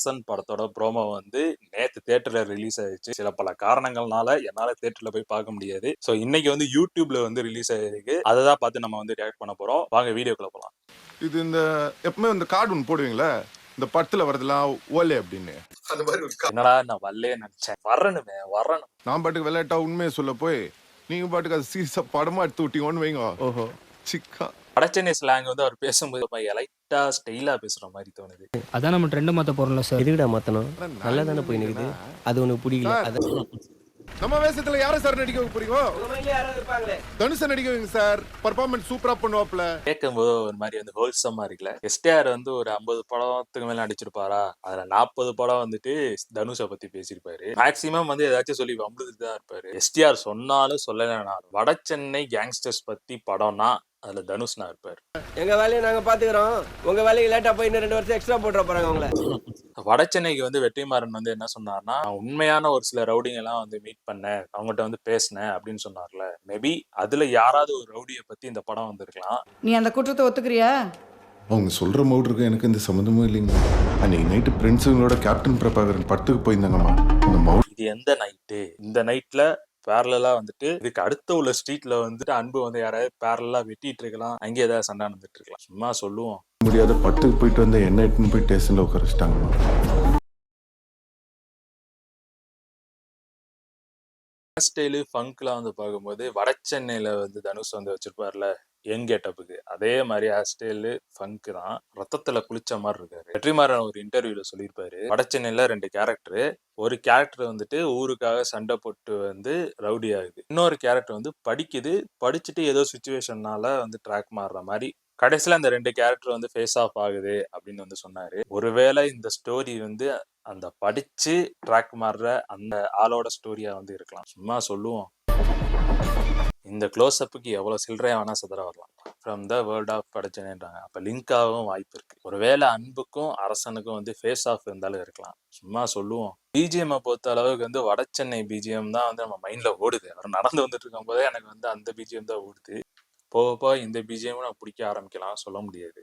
அரசன் படத்தோட ப்ரோமோ வந்து நேத்து தியேட்டர்ல ரிலீஸ் ஆயிடுச்சு. சில பல காரணங்கள்னால என்னால தியேட்டர்ல போய் பார்க்க முடியாது. சோ இன்னைக்கு வந்து யூடியூப்ல வந்து ரிலீஸ் ஆயிருக்கு. அதை தான் பார்த்து நம்ம வந்து ரியாக்ட் பண்ண போறோம். வாங்க வீடியோக்குள்ள போலாம். இது இந்த எப்பவுமே இந்த கார்டு ஒன்று போடுவீங்களா, இந்த படத்துல வரதெல்லாம் ஓலே அப்படின்னு. அந்த மாதிரி ஒரு என்னடா நான் வரலே நினைச்சேன். வரணுமே வரணும். நான் பாட்டுக்கு விளையாட்டா உண்மையை சொல்ல போய் நீங்க பாட்டுக்கு அது சீரியஸா படமா எடுத்து விட்டீங்கன்னு வைங்க. ஓஹோ சிக்கா வடச்சென்னை ஸ்லாங் வந்து அவர் பேசும்போது ரொம்ப எலைட்டா ஸ்டைலா பேசுற மாதிரி தோணுது. அதான் நம்ம ட்ரெண்ட் மாத்த போறோம்ல சார். எதுக்குடா மாத்தணும்? நல்லா தானே போய் நிக்குது. அது உனக்கு பிடிக்கல. அதான் நம்ம வேஷத்துல யாரை சார் நடிக்க வைக்க போறீங்க? தனுஷ நடிக்க வைங்க சார். பெர்ஃபார்மன்ஸ் சூப்பரா பண்ணுவாப்ல. கேட்கும்போது ஒரு மாதிரி வந்து ஹோல்சமா இருக்குல்ல. எஸ்டிஆர் வந்து ஒரு 50 படத்துக்கு மேல நடிச்சிருப்பாரா, அதுல 40 படம் வந்துட்டு தனுஷை பத்தி பேசியிருப்பாரு. மேக்சிமம் வந்து ஏதாச்சும் சொல்லி வம்புதுட்டு தான் இருப்பாரு. எஸ்டிஆர் சொன்னாலும் சொல்லலைனாலும் வட சென்னை கேங்ஸ்டர்ஸ் பத்தி படம்னா அதுல தனுஷ்னா இருப்பாரு. எங்க வேலையை நாங்க பாத்துக்கிறோம். உங்க வேலைக்கு லேட்டா போய் இன்னும் 2 வருஷம் எக்ஸ்ட்ரா போட்டுற போறாங்க உங்களை. வட சென்னைக்கு வந்து வெற்றிமாறன் வந்து என்ன சொன்னார்னா, உண்மையான ஒரு சில ரவுடிங்க எல்லாம் வந்து மீட் பண்ணேன், அவங்ககிட்ட வந்து பேசினேன் அப்படின்னு சொன்னார்ல. மேபி அதுல யாராவது ஒரு ரவுடியை பத்தி இந்த படம் வந்திருக்கலாம். நீ அந்த குற்றத்தை ஒத்துக்கிறியா? அவங்க சொல்ற மவுட்ருக்கு எனக்கு இந்த சம்மந்தமும் இல்லைங்க. அன்னைக்கு நைட்டு பிரின்ஸுங்களோட கேப்டன் பிரபாகரன் படத்துக்கு போயிருந்தாங்கம்மா. அந்த மவுட் இது எந்த நைட்டு? இந்த நைட்ல பேரலா வந்துட்டு இதுக்கு அடுத்த உள்ள ஸ்ட்ரீட்ல வந்துட்டு அன்பு வந்து யாராவது பேரலா வெட்டிட்டு இருக்கலாம், அங்கே ஏதாவது சண்டை நடந்துட்டு இருக்கலாம். சும்மா சொல்லுவோம். முடியாத படத்துக்கு போயிட்டு வந்த என்ன எட்டுன்னு போய் ஸ்டேஷன்ல உட்கார வச்சிட்டாங்கம்மா. ஸ்டைலு ஃபங்க்லாம் வந்து பார்க்கும்போது வட சென்னையில வந்து தனுஷ் வந்து வச்சிருப்பார்ல யங் கெட்டப்புக்கு, அதே மாதிரி ஹேர் ஸ்டைலு ஃபங்க் தான். ரத்தத்துல குளிச்ச மாதிரி இருக்காரு. வெற்றிமாறன் ஒரு இன்டர்வியூல சொல்லியிருப்பாரு, வட சென்னையில 2 கேரக்டர். ஒரு கேரக்டர் வந்துட்டு ஊருக்காக சண்டை போட்டு வந்து ரவுடி ஆகுது. இன்னொரு கேரக்டர் வந்து படிச்சுட்டு ஏதோ சுச்சுவேஷன்னால வந்து ட்ராக் மாறுற மாதிரி. கடைசியில அந்த 2 கேரக்டர் வந்து ஃபேஸ் ஆஃப் ஆகுது அப்படின்னு வந்து சொன்னாரு. ஒருவேளை இந்த ஸ்டோரி வந்து அந்த படிச்சு ட்ராக் மாறுற அந்த ஆளோட ஸ்டோரியா வந்து இருக்கலாம். சும்மா சொல்லுவோம். இந்த க்ளோஸ் அப்புக்கு எவ்வளவு சில்லறையா வேணா சிதற வரலாம். ஃப்ரம் த வேர்ல்ட் ஆஃப் படச்சென்னைன்றாங்க. அப்ப லிங்க் ஆகவும் வாய்ப்பு இருக்கு. ஒருவேளை அன்புக்கும் அரசனுக்கும் வந்து ஃபேஸ் ஆஃப் இருந்தாலும் இருக்கலாம். சும்மா சொல்லுவோம். பிஜிஎம் பொறுத்த அளவுக்கு வந்து வட சென்னை பிஜிஎம் தான் வந்து நம்ம மைண்ட்ல ஓடுது. அவர் நடந்து வந்துட்டு இருக்கும் போதே எனக்கு வந்து அந்த பிஜிஎம் தான் ஓடுது. போக போக இந்த பிஜிஎம் நான் பிடிக்க ஆரம்பிக்கலாம், சொல்ல முடியாது.